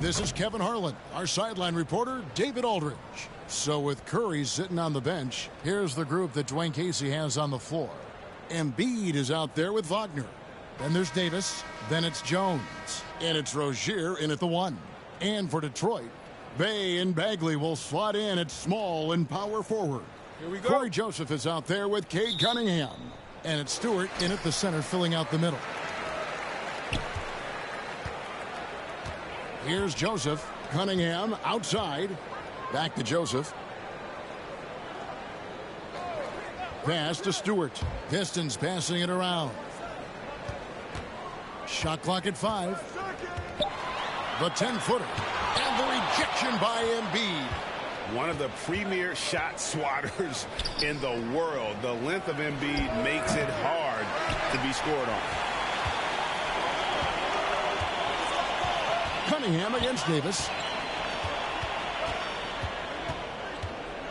This is Kevin Harlan, our sideline reporter, David Aldridge. So with Curry sitting on the bench, here's the group that Dwayne Casey has on the floor. Embiid is out there with Wagner. Then there's Davis. Then it's Jones. And it's Rozier in at the 1. And for Detroit, Bay and Bagley will slot in at small and power forward. Here we go. Corey Joseph is out there with Cade Cunningham. And it's Stewart in at the center, filling out the middle. Here's Joseph. Cunningham outside. Back to Joseph. Pass to Stewart. Pistons passing it around. Shot clock at 5. The 10-footer. And the rejection by Embiid. One of the premier shot swatters in the world. The length of Embiid makes it hard to be scored on. Cunningham against Davis.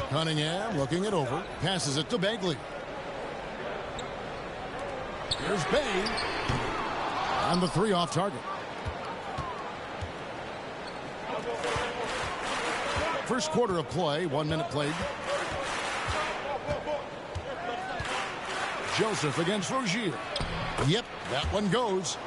Cunningham looking it over. Passes it to Bagley. Here's Bay. And the 3 off target. First quarter of play. 1 minute played. Joseph against Rozier. Yep, that one goes.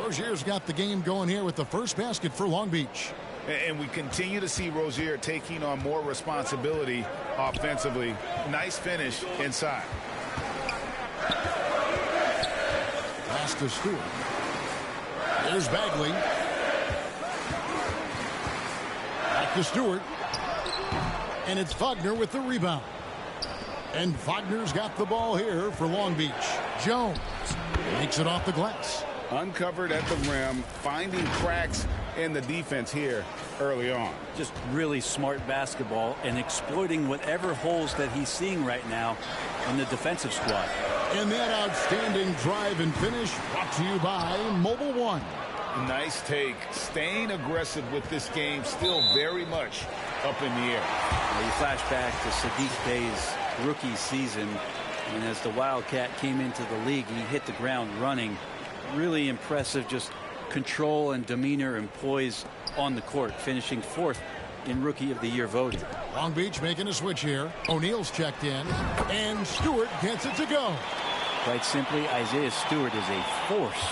Rozier's got the game going here with the first basket for Long Beach. And we continue to see Rozier taking on more responsibility offensively. Nice finish inside. Pass to Stewart. There's Bagley. Back to Stewart. And it's Wagner with the rebound. And Wagner's got the ball here for Long Beach. Jones makes it off the glass. Uncovered at the rim, finding cracks in the defense here early on. Just really smart basketball and exploiting whatever holes that he's seeing right now in the defensive squad. And that outstanding drive and finish brought to you by Mobile One. Nice take. Staying aggressive with this game, still very much up in the air. You flash back to Saddiq Bey's rookie season, and as the Wildcat came into the league, he hit the ground running. Really impressive, just control and demeanor and poise on the court, finishing 4th in Rookie of the Year voting. Long Beach making a switch here. O'Neal's checked in, and Stewart gets it to go. Quite simply, Isaiah Stewart is a force.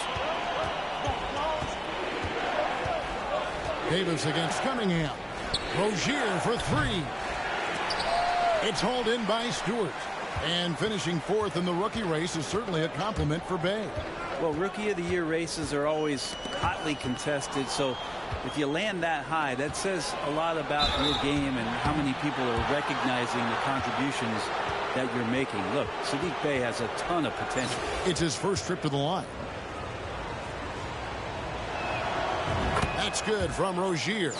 Davis against Cunningham. Rozier for 3. It's hauled in by Stewart. And finishing 4th in the rookie race is certainly a compliment for Bay. Well, Rookie of the Year races are always hotly contested, so if you land that high, that says a lot about your game and how many people are recognizing the contributions that you're making. Look, Saddiq Bey has a ton of potential. It's his first trip to the line. That's good from Rozier.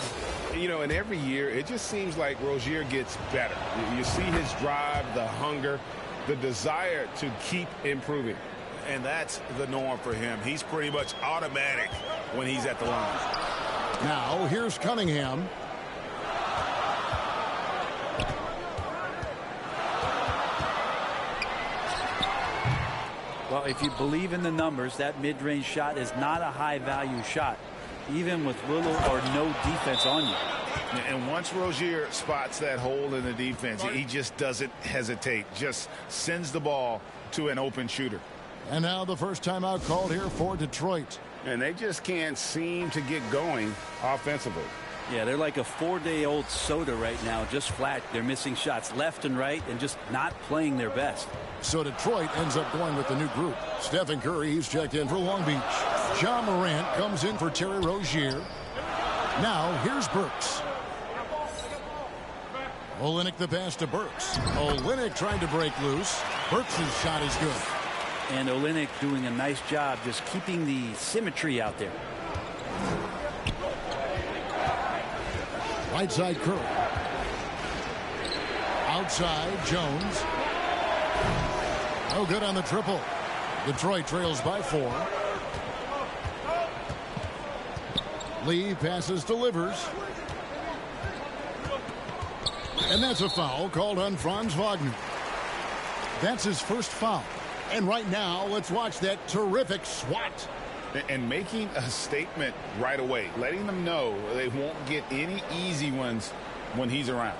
You know, and every year, it just seems like Rozier gets better. You see his drive, the hunger, the desire to keep improving. And that's the norm for him. He's pretty much automatic when he's at the line. Now, here's Cunningham. Well, if you believe in the numbers, that mid-range shot is not a high-value shot, even with little or no defense on you. And once Rozier spots that hole in the defense, he just doesn't hesitate, just sends the ball to an open shooter. And now the first timeout called here for Detroit. And they just can't seem to get going offensively. Yeah, they're like a 4-day-old soda right now, just flat. They're missing shots left and right and just not playing their best. So Detroit ends up going with the new group. Stephen Curry, he's checked in for Long Beach. John Morant comes in for Terry Rozier. Now, here's Burks. Olynyk the pass to Burks. Olynyk trying to break loose. Burks' shot is good. And Olynyk doing a nice job just keeping the symmetry out there. Right side Curry. Outside Jones. No good on the triple. Detroit trails by 4. Lee passes, delivers. And that's a foul called on Franz Wagner. That's his first foul. And right now, let's watch that terrific swat. And making a statement right away, letting them know they won't get any easy ones when he's around.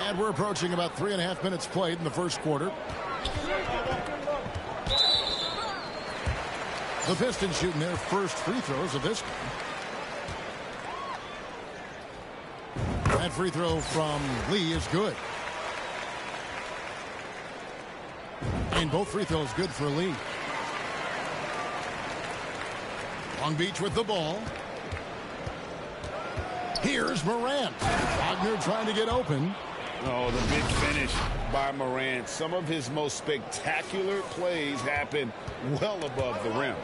And we're approaching about 3.5 minutes played in the first quarter. The Pistons shooting their first free throws of this game. That free throw from Lee is good. And both free throws good for Lee. Long Beach with the ball. Here's Morant. Wagner trying to get open. Oh, the big finish by Morant. Some of his most spectacular plays happen well above the rim.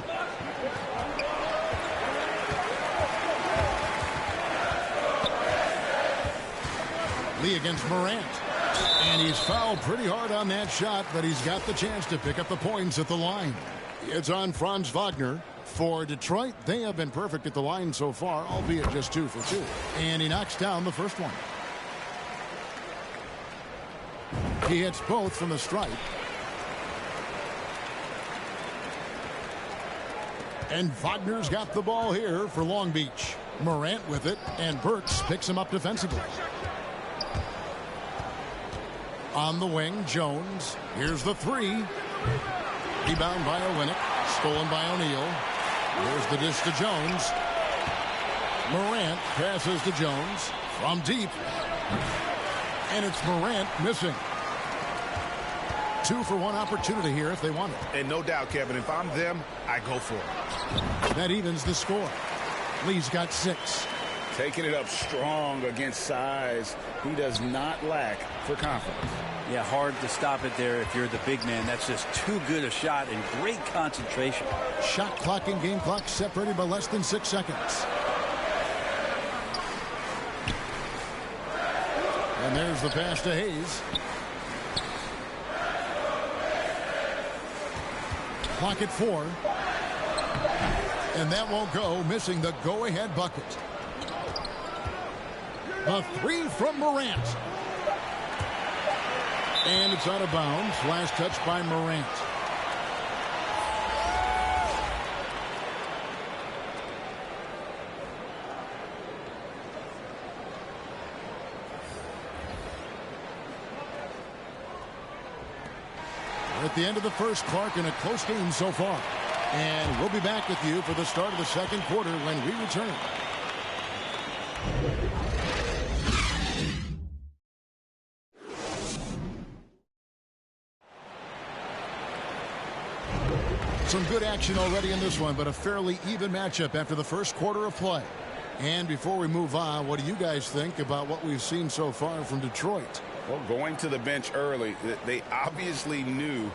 Lee against Morant. And he's fouled pretty hard on that shot, but he's got the chance to pick up the points at the line. It's on Franz Wagner. For Detroit, they have been perfect at the line so far, albeit just 2 for 2. And he knocks down the first one. He hits both from the stripe. And Wagner's got the ball here for Long Beach. Morant with it, and Burks picks him up defensively. On the wing, Jones. Here's the three. Rebound by Olynyk. Stolen by O'Neal. Here's the dish to Jones. Morant passes to Jones from deep. And it's Morant missing. 2 for 1 opportunity here if they want it. And no doubt, Kevin, if I'm them, I go for it. That evens the score. Lee's got 6. Taking it up strong against size. He does not lack for confidence. Yeah, hard to stop it there if you're the big man. That's just too good a shot and great concentration. Shot clock and game clock separated by less than 6 seconds. And there's the pass to Hayes. Clock at 4. And that won't go, missing the go-ahead bucket. A 3 from Morant. And it's out of bounds. Last touch by Morant. We're at the end of the first, Clark, in a close game so far. And we'll be back with you for the start of the second quarter when we return. Some good action already in this one, but a fairly even matchup after the first quarter of play. And before we move on, what do you guys think about what we've seen so far from Detroit? Well, going to the bench early, they obviously knew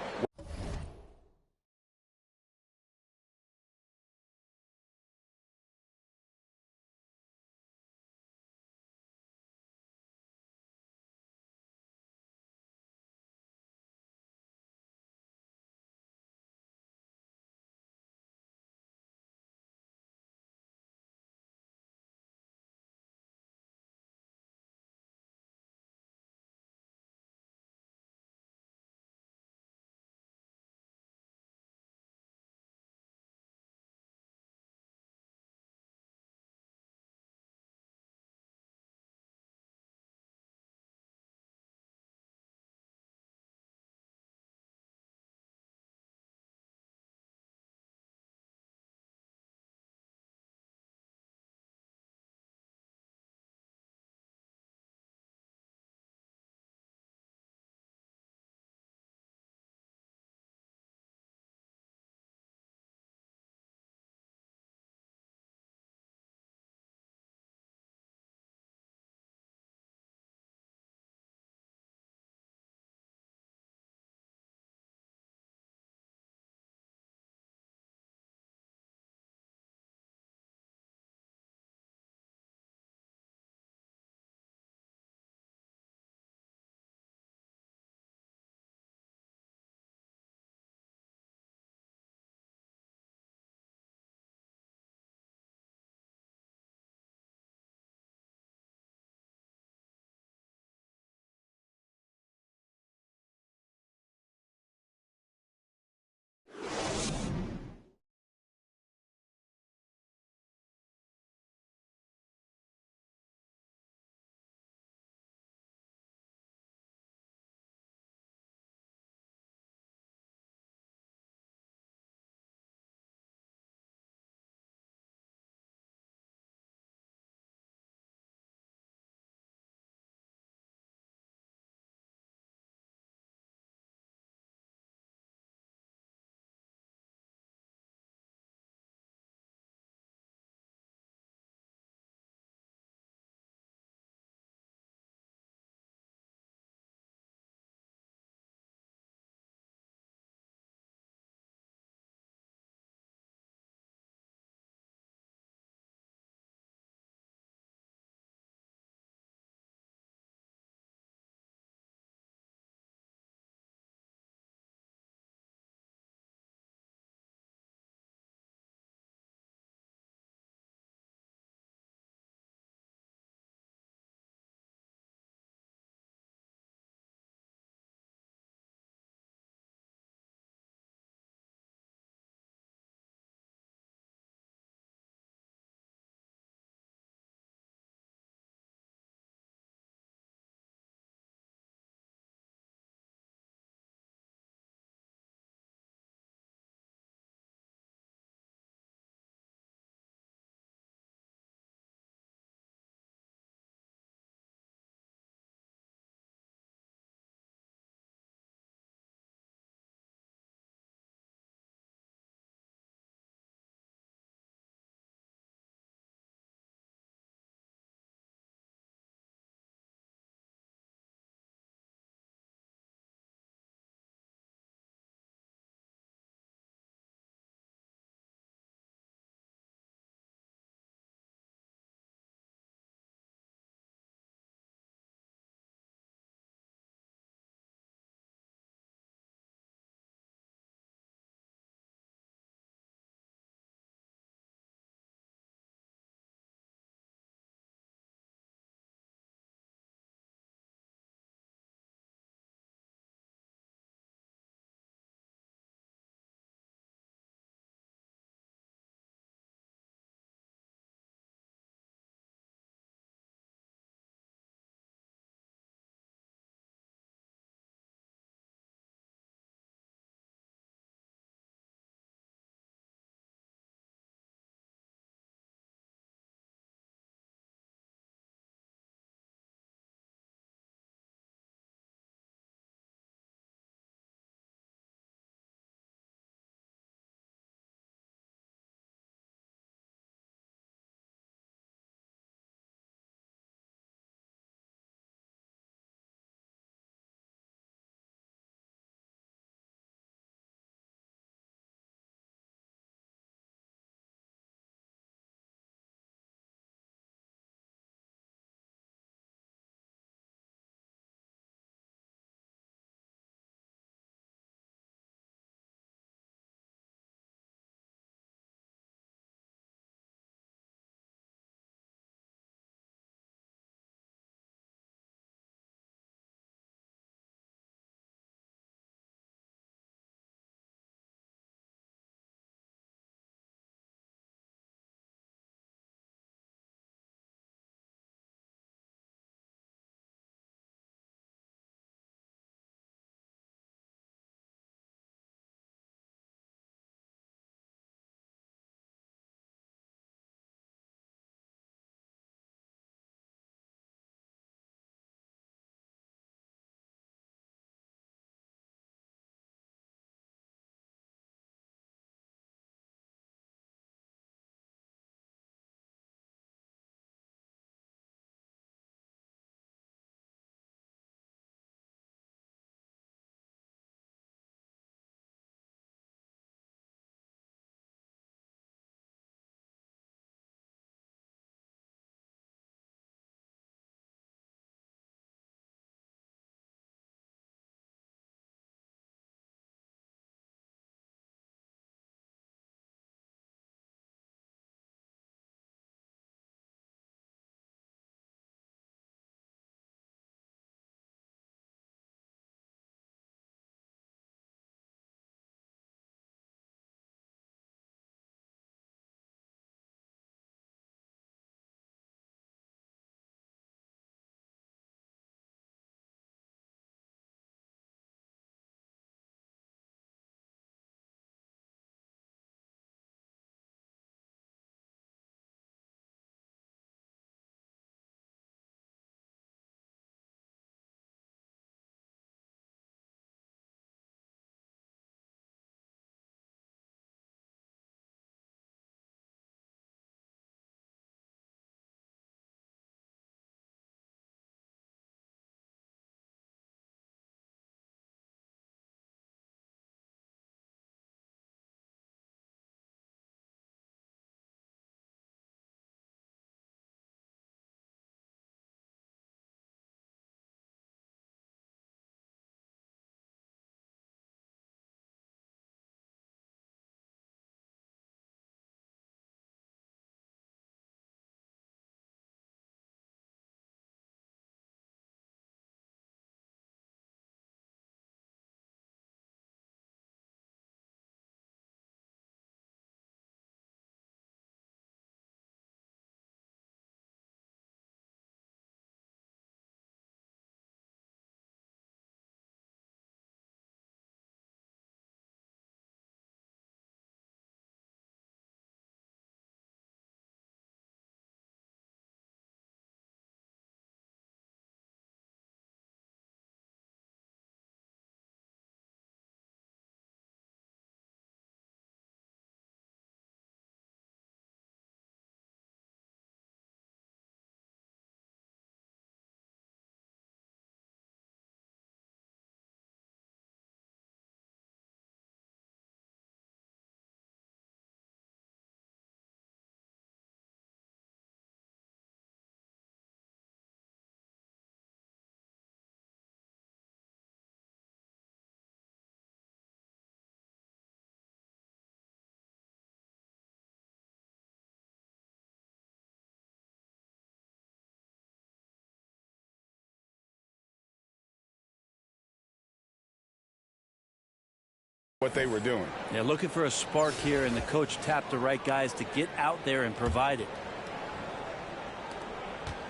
what they were doing. Yeah, looking for a spark here, and the coach tapped the right guys to get out there and provide it.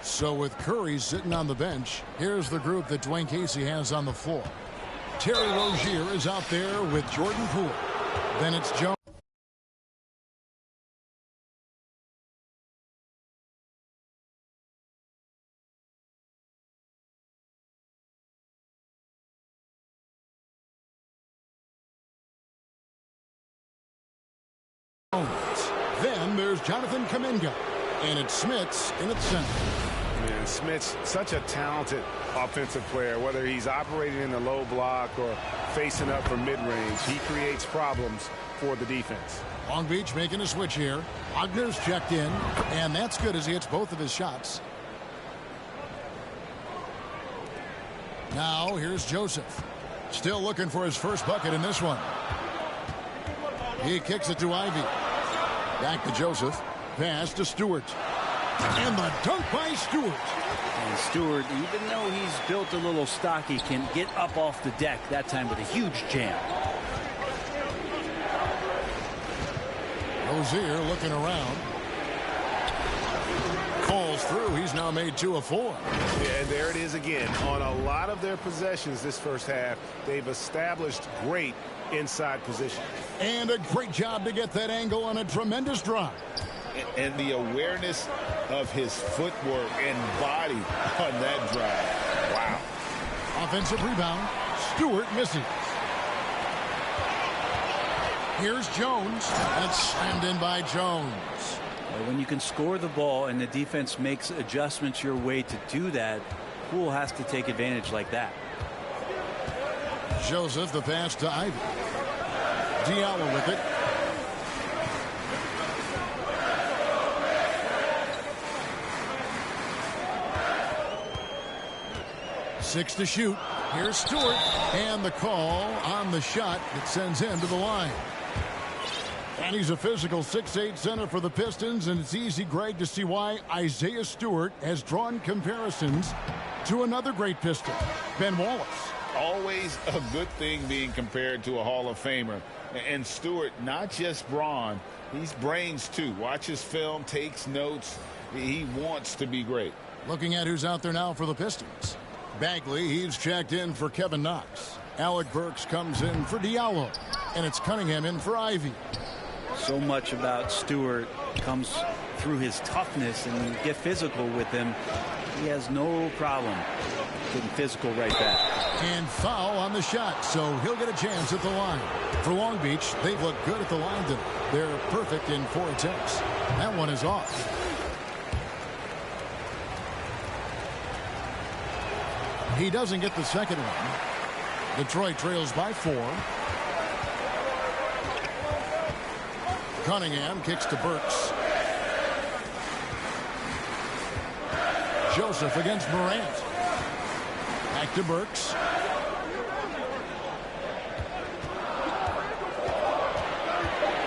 So with Curry sitting on the bench, here's the group that Dwayne Casey has on the floor. Terry Rozier is out there with Jordan Poole. Then it's Jones. Then there's Jonathan Kuminga. And it's Smits in its center. Man, Smits, such a talented offensive player. Whether he's operating in the low block or facing up for mid-range, he creates problems for the defense. Long Beach making a switch here. Wagner's checked in, and that's good as he hits both of his shots. Now here's Joseph. Still looking for his first bucket in this one. He kicks it to Ivy. Back to Joseph. Pass to Stewart. And the dunk by Stewart. And Stewart, even though he's built a little stocky, can get up off the deck, that time with a huge jam. Rozier looking around. Falls through. He's now made 2 of 4. Yeah, and there it is again. On a lot of their possessions this first half, they've established great inside position. And a great job to get that angle on a tremendous drive. And the awareness of his footwork and body on that drive. Wow. Offensive rebound. Stewart misses. Here's Jones. That's slammed in by Jones. When you can score the ball and the defense makes adjustments your way to do that, Poole has to take advantage like that. Joseph, the pass to Ivy. Diallo with it. Six to shoot. Here's Stewart. And the call on the shot that sends him to the line. And he's a physical 6'8" center for the Pistons, and it's easy, Greg, to see why Isaiah Stewart has drawn comparisons to another great Piston, Ben Wallace. Always a good thing being compared to a Hall of Famer. And Stewart, not just brawn, he's brains too. Watches film, takes notes. He wants to be great. Looking at who's out there now for the Pistons. Bagley, he's checked in for Kevin Knox. Alec Burks comes in for Diallo. And it's Cunningham in for Ivy. So much about Stewart comes through his toughness, and you get physical with him. He has no problem getting physical right back. And foul on the shot, so he'll get a chance at the line. For Long Beach, they've looked good at the line tonight. They're perfect in 4 attempts. That one is off. He doesn't get the second one. Detroit trails by 4. Cunningham kicks to Burks. Joseph against Morant. Back to Burks.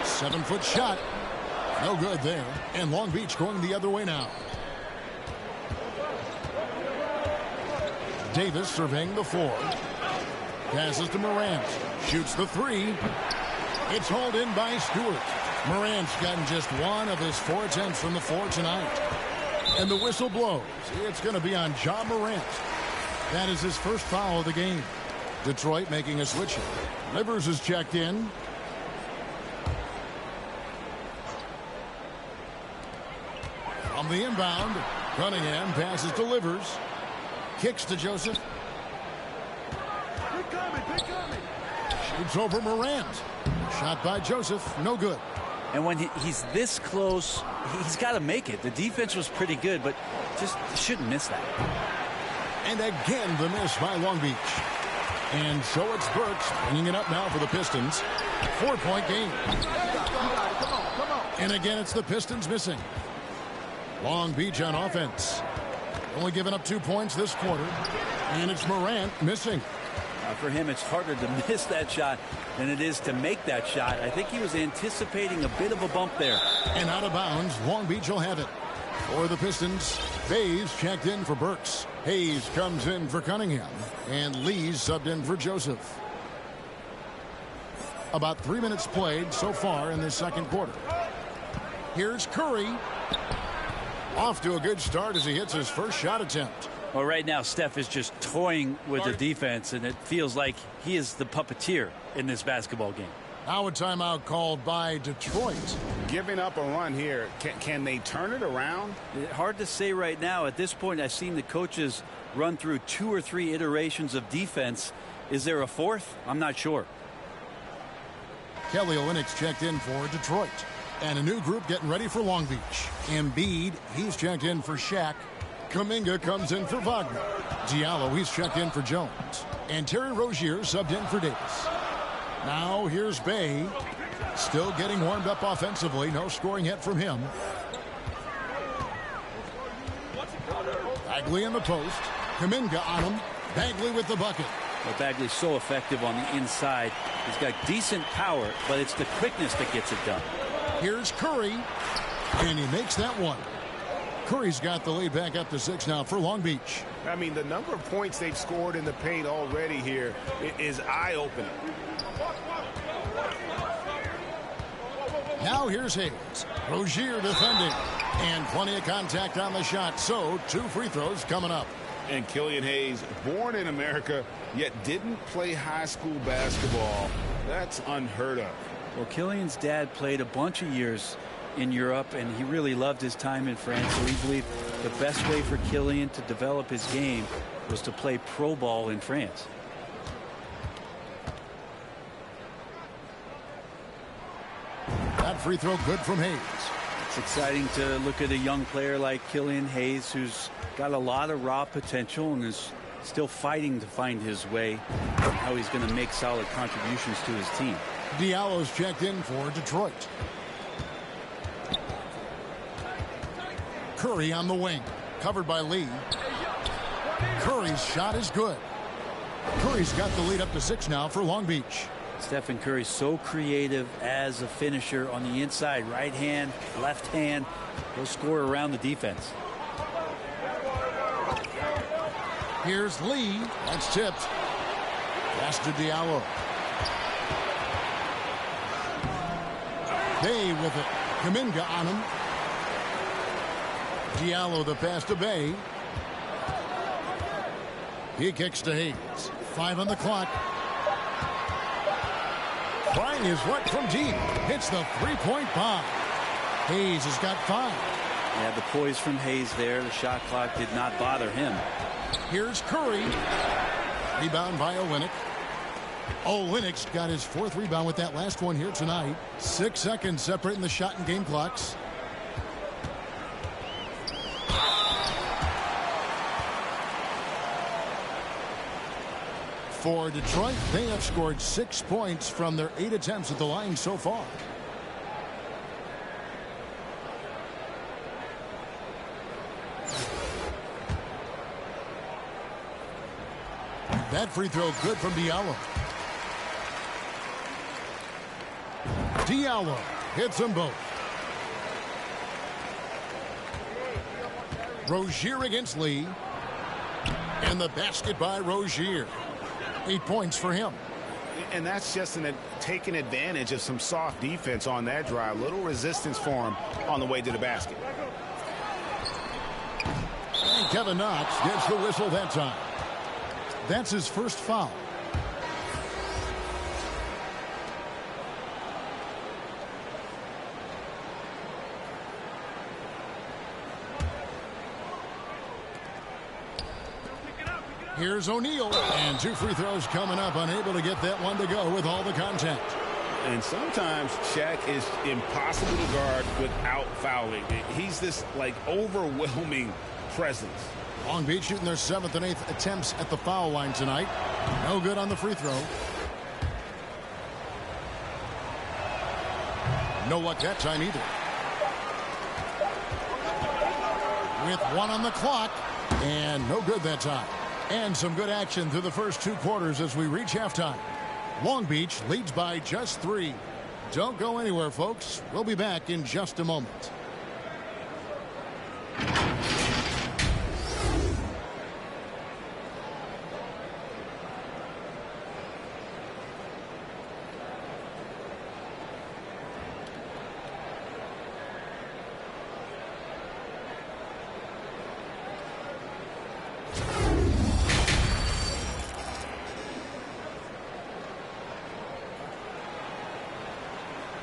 Seven-foot shot. No good there. And Long Beach going the other way now. Davis surveying the floor. Passes to Morant. Shoots the 3. It's hauled in by Stewart. Morant's gotten just 1 of his 4 attempts from the floor tonight. And the whistle blows. It's going to be on Ja Morant. That is his first foul of the game. Detroit making a switch. Livers is checked in. On the inbound, Cunningham passes to Livers. Kicks to Joseph. Shoots over Morant. Shot by Joseph. No good. And when he's this close, he's got to make it. The defense was pretty good, but just shouldn't miss that. And again, the miss by Long Beach. And so it's Burks bringing it up now for the Pistons. 4-point game. And again, it's the Pistons missing. Long Beach on offense. Only giving up 2 points this quarter. And it's Morant missing. For him, it's harder to miss that shot than it is to make that shot. I think he was anticipating a bit of a bump there. And out of bounds, Long Beach will have it. For the Pistons, Bays checked in for Burks. Hayes comes in for Cunningham. And Lee's subbed in for Joseph. About 3 minutes played so far in this second quarter. Here's Curry. Off to a good start as he hits his first shot attempt. Well, right now, Steph is just toying with the defense, and it feels like he is the puppeteer in this basketball game. Now a timeout called by Detroit. Giving up a run here. Can they turn it around? Hard to say right now. At this point, I've seen the coaches run through 2 or 3 iterations of defense. Is there a fourth? I'm not sure. Kelly Olynyk's checked in for Detroit. And a new group getting ready for Long Beach. Embiid, he's checked in for Shaq. Kuminga comes in for Wagner. Diallo, he's checked in for Jones. And Terry Rozier subbed in for Davis. Now here's Bay. Still getting warmed up offensively. No scoring yet from him. Bagley in the post. Kuminga on him. Bagley with the bucket. Well, Bagley's so effective on the inside. He's got decent power, but it's the quickness that gets it done. Here's Curry. And he makes that one. Curry's got the lead back up to 6 now for Long Beach. I mean, the number of points they've scored in the paint already here is eye-opening. Now here's Hayes. Rozier defending. And plenty of contact on the shot. So 2 free throws coming up. And Killian Hayes, born in America, yet didn't play high school basketball. That's unheard of. Well, Killian's dad played a bunch of years in Europe, and he really loved his time in France, so he believed the best way for Killian to develop his game was to play pro ball in France. That free throw good from Hayes. It's exciting to look at a young player like Killian Hayes, who's got a lot of raw potential and is still fighting to find his way and how he's going to make solid contributions to his team. Diallo's checked in for Detroit. Curry on the wing. Covered by Lee. Curry's shot is good. Curry's got the lead up to 6 now for Long Beach. Stephen Curry's so creative as a finisher on the inside. Right hand, left hand. He'll score around the defense. Here's Lee. That's tipped. Pass to Diallo. Bay with it. Kuminga on him. Diallo the pass to Bay. He kicks to Hayes. 5 on the clock. Trying his luck from deep. Hits the three-point bomb. Hayes has got 5. Yeah, the poise from Hayes there. The shot clock did not bother him. Here's Curry. Rebound by Olynyk. Olynyk's got his 4th rebound with that last one here tonight. 6 seconds separating the shot and game clocks. For Detroit, they have scored 6 points from their 8 attempts at the line so far. That free throw good from Diallo. Diallo hits them both. Rozier against Lee. And the basket by Rozier. 8 points for him. And that's just taking advantage of some soft defense on that drive. Little resistance for him on the way to the basket. And Kevin Knox gets the whistle that time. That's his first foul. Here's O'Neal, and 2 free throws coming up, unable to get that one to go with all the contact. And sometimes Shaq is impossible to guard without fouling. He's this, like, overwhelming presence. Long Beach shooting their 7th and 8th attempts at the foul line tonight. No good on the free throw. No luck that time either. With 1 on the clock, and no good that time. And some good action through the first 2 quarters as we reach halftime. Long Beach leads by just 3. Don't go anywhere, folks. We'll be back in just a moment.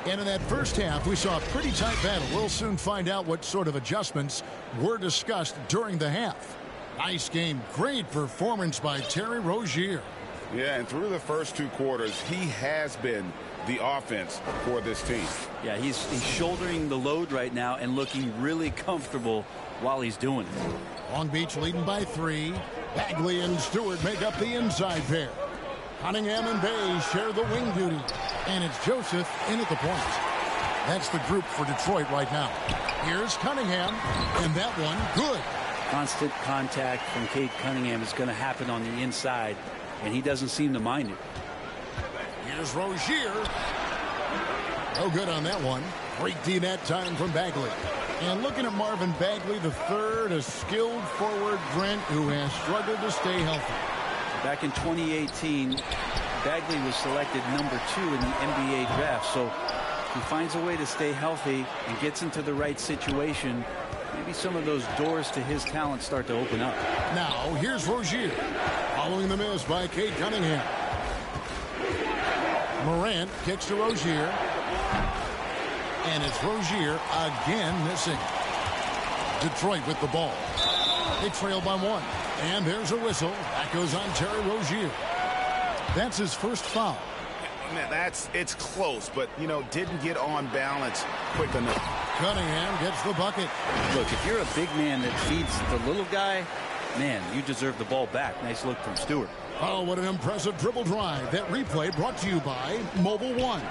And in that first half, we saw a pretty tight battle. We'll soon find out what sort of adjustments were discussed during the half. Nice game. Great performance by Terry Rozier. Yeah, and through the first 2 quarters, he has been the offense for this team. Yeah, he's shouldering the load right now and looking really comfortable while he's doing it. Long Beach leading by 3. Bagley and Stewart make up the inside pair. Cunningham and Bay share the wing duty. And it's Joseph in at the point. That's the group for Detroit right now. Here's Cunningham, and that one good. Constant contact from Cade Cunningham is going to happen on the inside, and he doesn't seem to mind it. Here's Rozier. No good on that one. Great D that time from Bagley. And looking at Marvin Bagley, the third, a skilled forward, Brent, who has struggled to stay healthy. Back in 2018, Bagley was selected number 2 in the NBA draft. So he finds a way to stay healthy and gets into the right situation. Maybe some of those doors to his talent start to open up. Now, here's Rozier. Following the miss by Cade Cunningham. Morant kicks to Rozier. And it's Rozier again missing. Detroit with the ball. They trail by 1. And there's a whistle. That goes on Terry Rozier. That's his first foul. Man, it's close, but, didn't get on balance quick enough. Cunningham gets the bucket. Look, if you're a big man that feeds the little guy, man, you deserve the ball back. Nice look from Stewart. Oh, what an impressive dribble drive. That replay brought to you by Mobile One.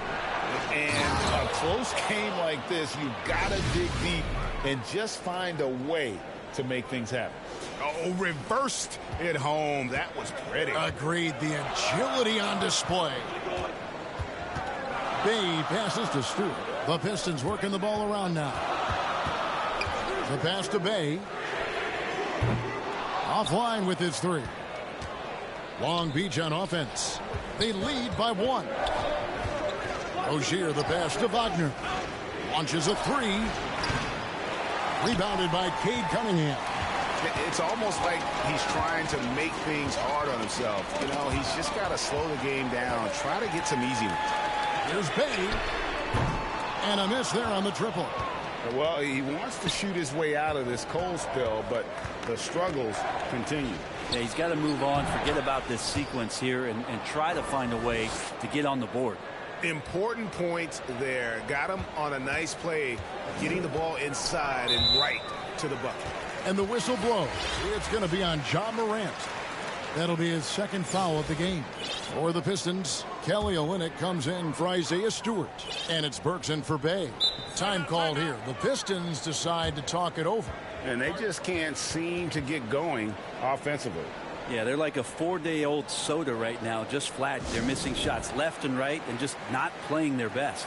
And a close game like this, you've got to dig deep and just find a way to make things happen. Oh, reversed it home. That was pretty. Agreed. The agility on display. Bay passes to Stewart. The Pistons working the ball around now. The pass to Bay. Offline with his 3. Long Beach on offense. They lead by 1. Rozier the pass to Wagner. Launches a 3. Rebounded by Cade Cunningham. It's almost like he's trying to make things hard on himself. He's just got to slow the game down. Try to get some easy ones. Here's Bay. And a miss there on the triple. Well, he wants to shoot his way out of this cold spell, but the struggles continue. Yeah, he's got to move on, forget about this sequence here, and try to find a way to get on the board. Important points there. Got him on a nice play, getting the ball inside and right to the bucket. And the whistle blows. It's going to be on John Morant. That'll be his second foul of the game. For the Pistons, Kelly Olynyk comes in for Isaiah Stewart. And it's Burks in for Bay. Time called here. The Pistons decide to talk it over. And they just can't seem to get going offensively. Yeah, they're like a 4-day-old soda right now, just flat. They're missing shots left and right and just not playing their best.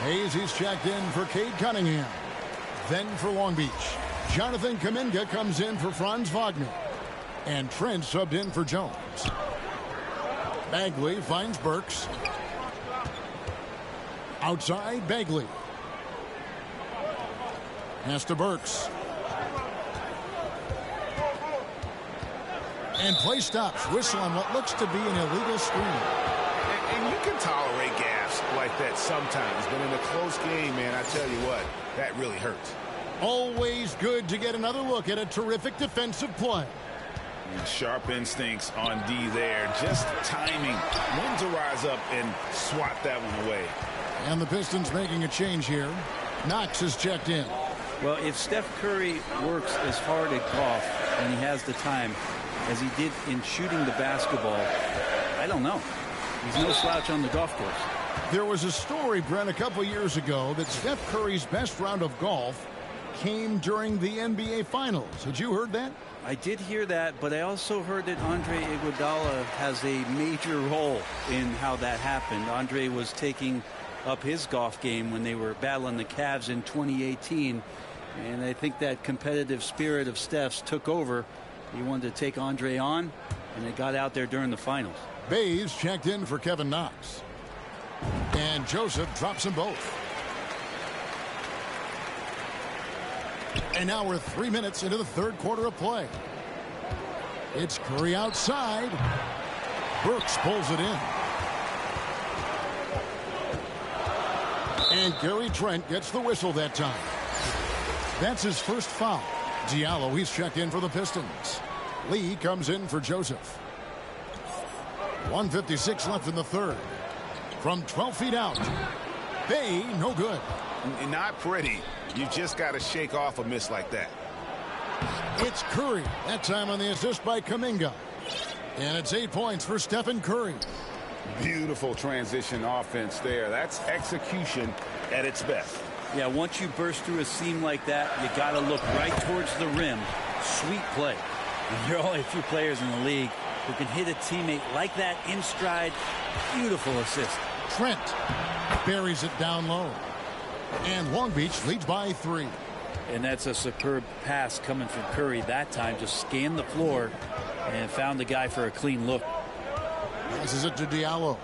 Hayes, he's checked in for Cade Cunningham. Then for Long Beach, Jonathan Kuminga comes in for Franz Wagner. And Trent subbed in for Jones. Bagley finds Burks. Outside, Bagley. Pass to Burks. And play stops. Whistle on what looks to be an illegal screen. And you can tolerate gaffes like that sometimes, but in a close game, man, I tell you what, that really hurts. Always good to get another look at a terrific defensive play. Sharp instincts on D there. Just timing when to rise up and swat that one away. And the Pistons making a change here. Knox is checked in. Well, if Steph Curry works as hard at golf when he has the time as he did in shooting the basketball, I don't know. He's no slouch on the golf course. There was a story, Brent, a couple years ago that Steph Curry's best round of golf came during the NBA Finals. Had you heard that? I did hear that, but I also heard that Andre Iguodala has a major role in how that happened. Andre was taking up his golf game when they were battling the Cavs in 2018, and I think that competitive spirit of Steph's took over. He wanted to take Andre on, and they got out there during the finals. Bays checked in for Kevin Knox. And Joseph drops them both. And now we're 3 minutes into the third quarter of play. It's Curry outside. Burks pulls it in. And Gary Trent gets the whistle that time. That's his first foul. Diallo, he's checked in for the Pistons. Lee comes in for Joseph. 1:56 left in the third. From 12 feet out. Bay, no good. Not pretty. You just got to shake off a miss like that. It's Curry. That time on the assist by Kuminga. And it's 8 points for Stephen Curry. Beautiful transition offense there. That's execution at its best. Yeah, once you burst through a seam like that, you got to look right towards the rim. Sweet play. And there are only a few players in the league who can hit a teammate like that in stride. Beautiful assist. Trent buries it down low. And Long Beach leads by 3. And that's a superb pass coming from Curry that time. Just scanned the floor and found the guy for a clean look. Passes it to Diallo.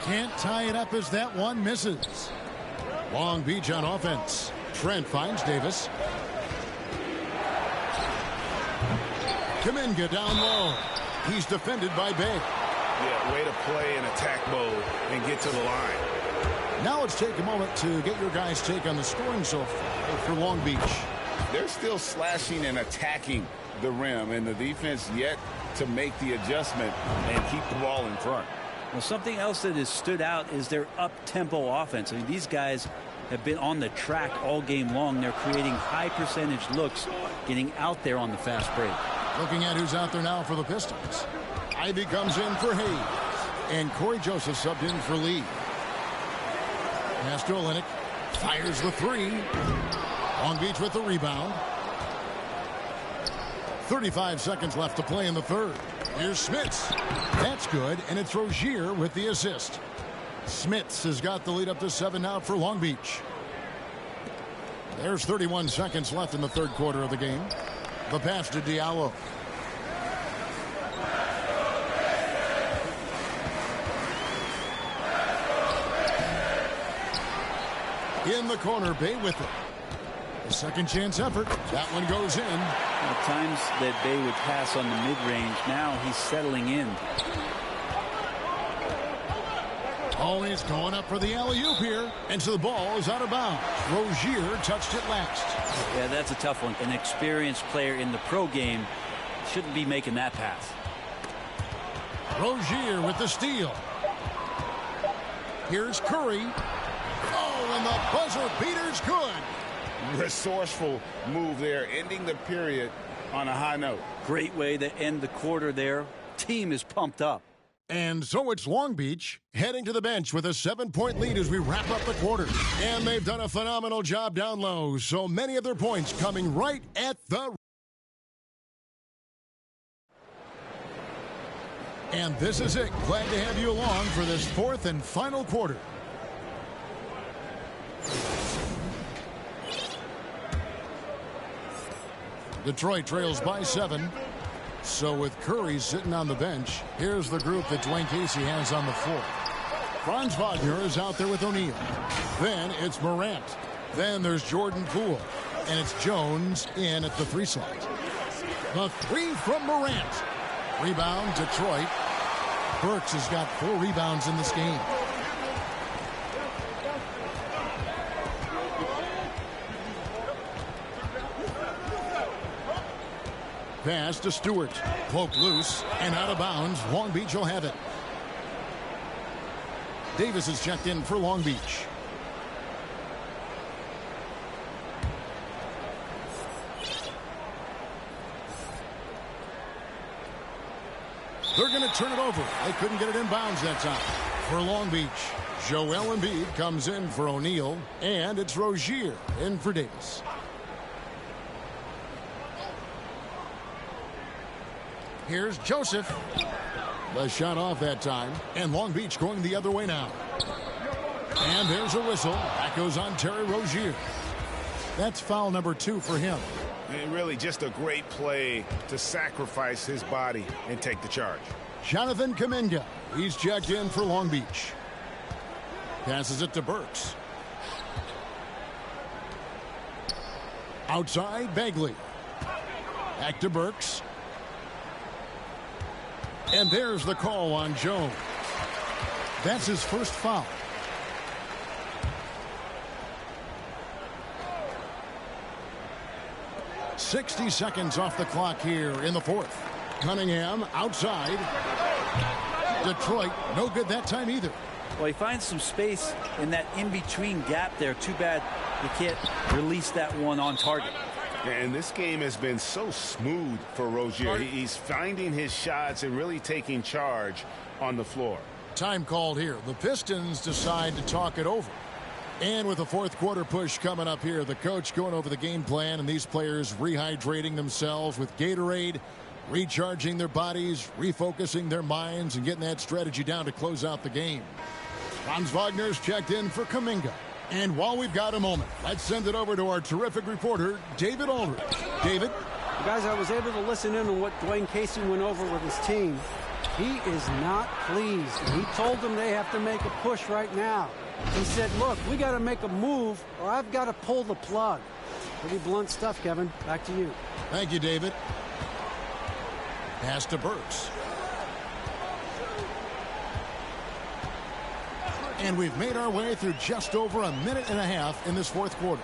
Can't tie it up as that one misses. Long Beach on offense. Trent finds Davis. Kuminga down low. He's defended by Bay. Yeah, way to play in attack mode and get to the line. Now let's take a moment to get your guys' take on the scoring so far for Long Beach. They're still slashing and attacking the rim, and the defense yet to make the adjustment and keep the ball in front. Well, something else that has stood out is their up-tempo offense. I mean, these guys have been on the track all game long. They're creating high-percentage looks, getting out there on the fast break. Looking at who's out there now for the Pistons. Ivy comes in for Hayes. And Corey Joseph subbed in for Lee. Pass to Olynyk. Fires the three. Long Beach with the rebound. 35 seconds left to play in the third. Here's Smits. That's good, and it's Rozier with the assist. Smits has got the lead up to 7 now for Long Beach. There's 31 seconds left in the third quarter of the game. The pass to Diallo. In the corner, Bay with it. A second chance effort. That one goes in. At times that Bay would pass on the mid-range. Now he's settling in. Oh, he's going up for the alley-oop here. And so the ball is out of bounds. Rozier touched it last. Yeah, that's a tough one. An experienced player in the pro game shouldn't be making that pass. Rozier with the steal. Here's Curry. Oh, and the buzzer beater's good. Resourceful move there, ending the period on a high note. Great way to end the quarter there. Team is pumped up. And so it's Long Beach heading to the bench with a 7-point lead as we wrap up the quarter. And they've done a phenomenal job down low. So many of their points coming right at the... And this is it. Glad to have you along for this fourth and final quarter. Detroit trails by 7. So with Curry sitting on the bench, here's the group that Dwayne Casey has on the floor. Franz Wagner is out there with O'Neal. Then it's Morant. Then there's Jordan Poole. And it's Jones in at the 3 slot. The 3 from Morant. Rebound, Detroit. Burks has got 4 rebounds in this game. Pass to Stewart. Poked loose and out of bounds. Long Beach will have it. Davis is checked in for Long Beach. They're going to turn it over. They couldn't get it in bounds that time. For Long Beach, Joel Embiid comes in for O'Neal, and it's Rozier in for Davis. Here's Joseph. The shot off that time, and Long Beach going the other way now. And there's a whistle. That goes on Terry Rozier. That's foul number 2 for him. And really just a great play to sacrifice his body and take the charge. Jonathan Kuminga. He's checked in for Long Beach. Passes it to Burks. Outside, Bagley. Back to Burks. And there's the call on Jones. That's his first foul. .60 seconds off the clock here in the fourth. Cunningham outside. Detroit, no good that time either. Well, he finds some space in that in-between gap there. Too bad he can't release that one on target. And this game has been so smooth for Rozier. He's finding his shots and really taking charge on the floor. Time called here. The Pistons decide to talk it over. And with the fourth quarter push coming up here, the coach going over the game plan and these players rehydrating themselves with Gatorade, recharging their bodies, refocusing their minds, and getting that strategy down to close out the game. Franz Wagner's checked in for Kuminga. And while we've got a moment, let's send it over to our terrific reporter, David Aldridge. David? Guys, I was able to listen in on what Dwayne Casey went over with his team. He is not pleased. He told them they have to make a push right now. He said, look, we got to make a move or I've got to pull the plug. Pretty blunt stuff, Kevin. Back to you. Thank you, David. Pass to Burks. And we've made our way through just over a minute and a half in this fourth quarter.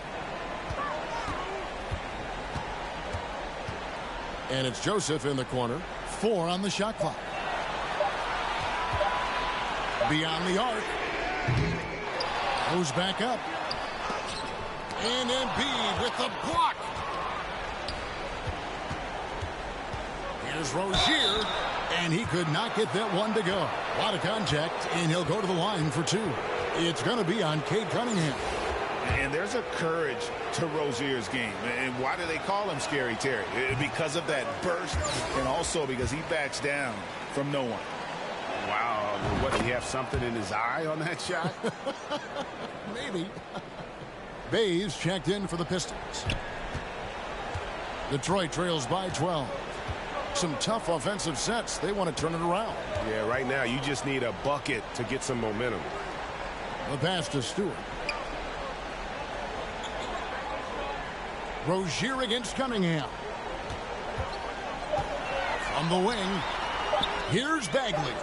And it's Joseph in the corner. 4 on the shot clock. Beyond the arc. Goes back up. And Embiid with the block. Here's Rozier. And he could not get that one to go. A lot of contact, and he'll go to the line for 2. It's going to be on Cade Cunningham. And there's a courage to Rozier's game. And why do they call him Scary Terry? Because of that burst, and also because he backs down from no one. Wow. What, did he have something in his eye on that shot? Maybe. Bays checked in for the Pistons. Detroit trails by 12. Some tough offensive sets. They want to turn it around. Yeah, right now you just need a bucket to get some momentum. The pass to Stewart. Rozier against Cunningham. From the wing, here's Bagley.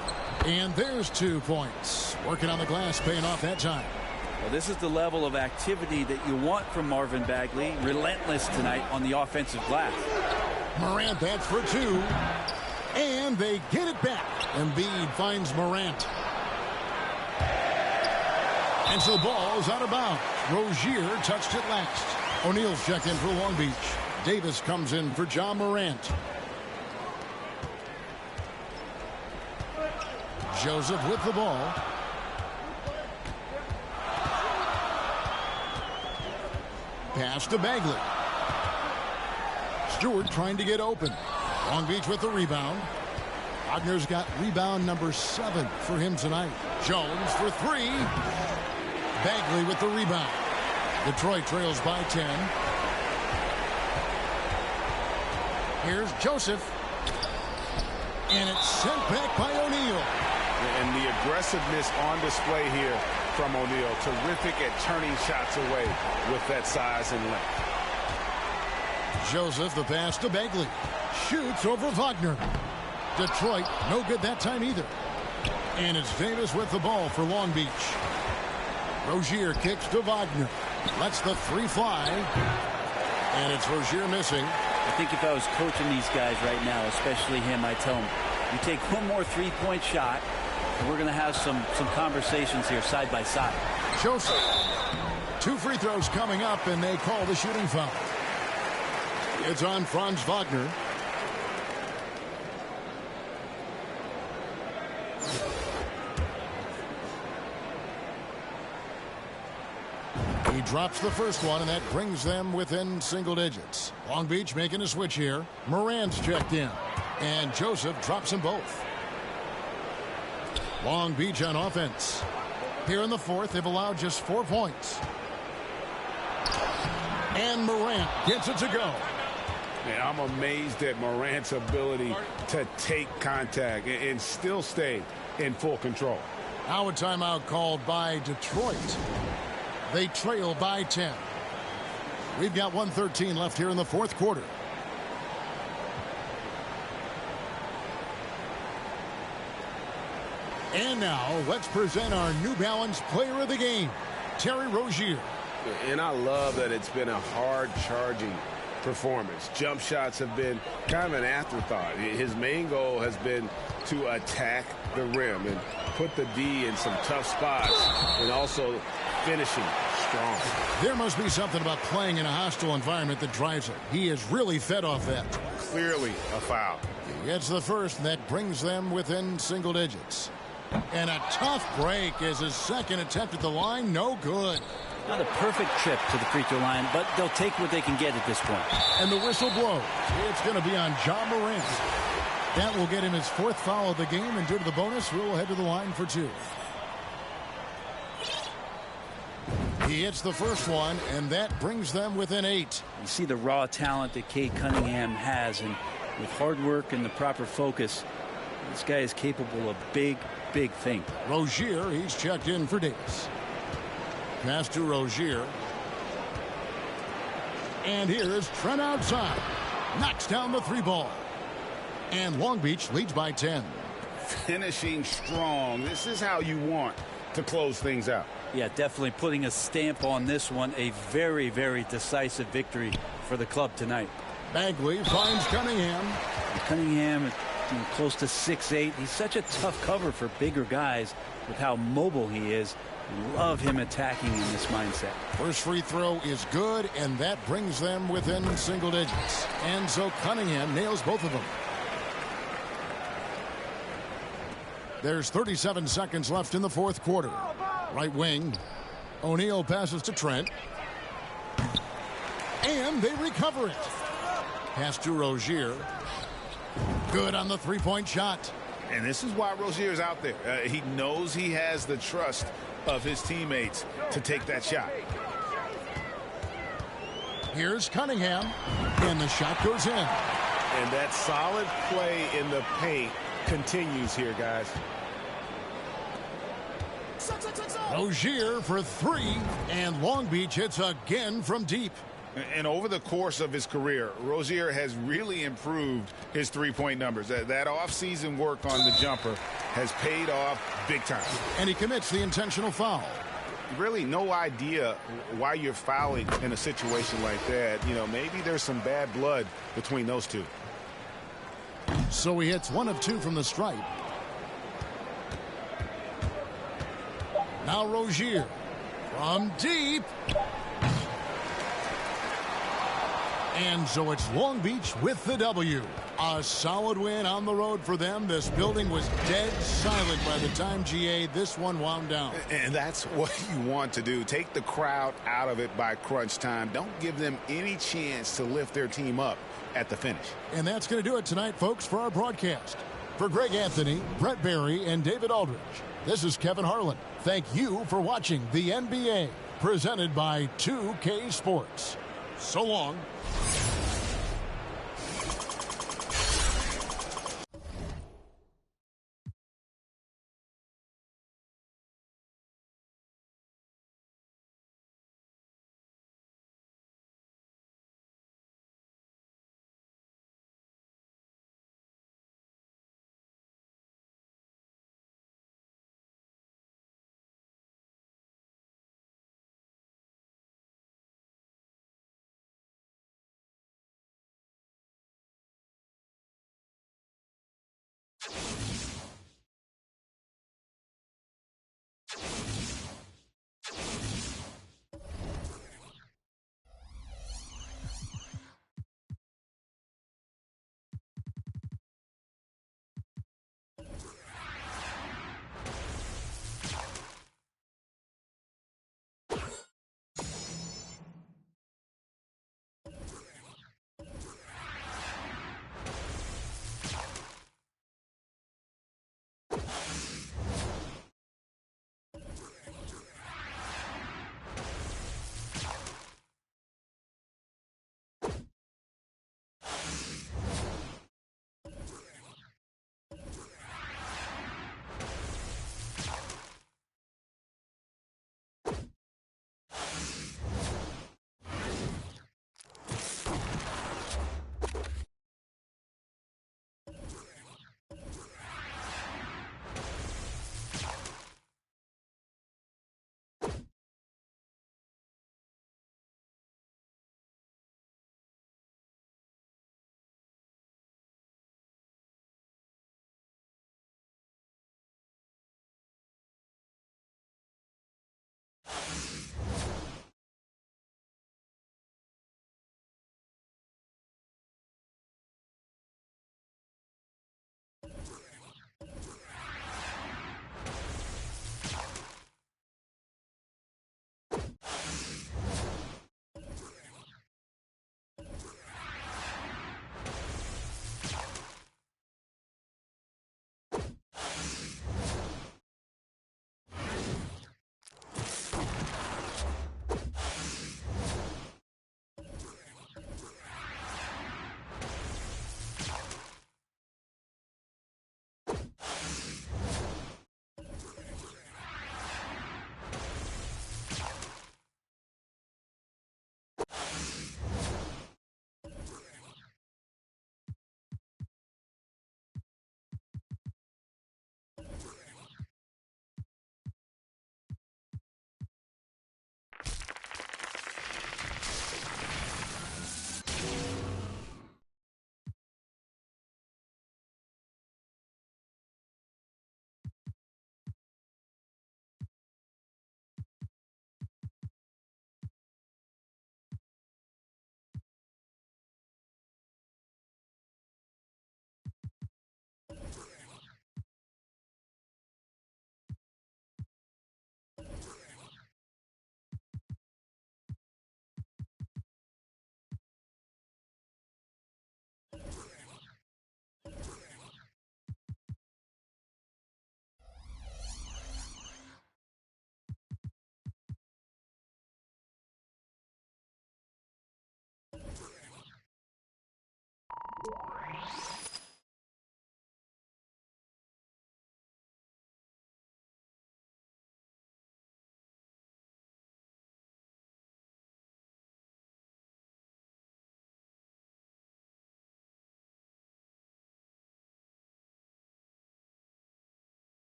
And there's 2 points. Working on the glass, paying off that time. Well, this is the level of activity that you want from Marvin Bagley. Relentless tonight on the offensive glass. Morant, that's for 2. And they get it back. Embiid finds Morant. And so the ball's out of bounds. Rozier touched it last. O'Neal's checked in for Long Beach. Davis comes in for John Morant. Joseph with the ball. Pass to Bagley. Stewart trying to get open. Long Beach with the rebound. Wagner's got rebound number 7 for him tonight. Jones for 3. Bagley with the rebound. Detroit trails by 10. Here's Joseph. And it's sent back by O'Neal. And the aggressiveness on display here from O'Neal. Terrific at turning shots away with that size and length. Joseph, the pass to Bagley. Shoots over Wagner. Detroit, no good that time either. And it's Davis with the ball for Long Beach. Rozier kicks to Wagner. Lets the 3 fly. And it's Rozier missing. I think if I was coaching these guys right now, especially him, I'd tell him, you take one more three-point shot, and we're going to have some conversations here side by side. Joseph. 2 free throws coming up, and they call the shooting foul. It's on Franz Wagner. He drops the first one, and that brings them within single digits. Long Beach making a switch here. Moran's checked in, and Joseph drops them both. Long Beach on offense. Here in the fourth, they've allowed just 4 points. And Morant gets it to go. Man, I'm amazed at Morant's ability to take contact and still stay in full control. Now a timeout called by Detroit. They trail by 10. We've got 1:13 left here in the fourth quarter. And now let's present our New Balance player of the game, Terry Rozier. And I love that it's been a hard-charging performance. Jump shots have been kind of an afterthought. His main goal has been to attack the rim and put the D in some tough spots and also finishing strong. There must be something about playing in a hostile environment that drives it. He is really fed off that. Clearly a foul. He gets the first, and that brings them within single digits. And a tough break as his second attempt at the line, no good. Not a perfect trip to the free throw line, but they'll take what they can get at this point. And the whistle blows. It's going to be on Ja Morant. That will get him his 4th foul of the game, and due to the bonus, we'll head to the line for 2. He hits the first one, and that brings them within 8. You see the raw talent that Cade Cunningham has, and with hard work and the proper focus, this guy is capable of big things. Rozier, he's checked in for Davis. Pass to Rozier. And here's Trent outside. Knocks down the 3 ball. And Long Beach leads by 10. Finishing strong. This is how you want to close things out. Yeah, definitely putting a stamp on this one. A very decisive victory for the club tonight. Bagley finds Cunningham. And Cunningham, close to 6'8". He's such a tough cover for bigger guys with how mobile he is. Love him attacking in this mindset. First free throw is good, and that brings them within single digits. And so Cunningham nails both of them. There's 37 seconds left in the fourth quarter. Right wing. O'Neal passes to Trent. And they recover it. Pass to Rozier. Good on the 3-point shot. And this is why Rozier is out there. He knows he has the trust of his teammates to take that shot. Here's Cunningham, and the shot goes in. And that solid play in the paint continues here, guys. Rozier for 3, and Long Beach hits again from deep. And over the course of his career, Rozier has really improved his three-point numbers. That off-season work on the jumper has paid off big time. And he commits the intentional foul. Really no idea why you're fouling in a situation like that. You know, maybe there's some bad blood between those two. So he hits 1 of 2 from the stripe. Now Rozier from deep. And so it's Long Beach with the W. A solid win on the road for them. This building was dead silent by the time, GA, this one wound down. And that's what you want to do. Take the crowd out of it by crunch time. Don't give them any chance to lift their team up at the finish. And that's going to do it tonight, folks, for our broadcast. For Greg Anthony, Brett Barry, and David Aldridge, this is Kevin Harlan. Thank you for watching the NBA, presented by 2K Sports. So long.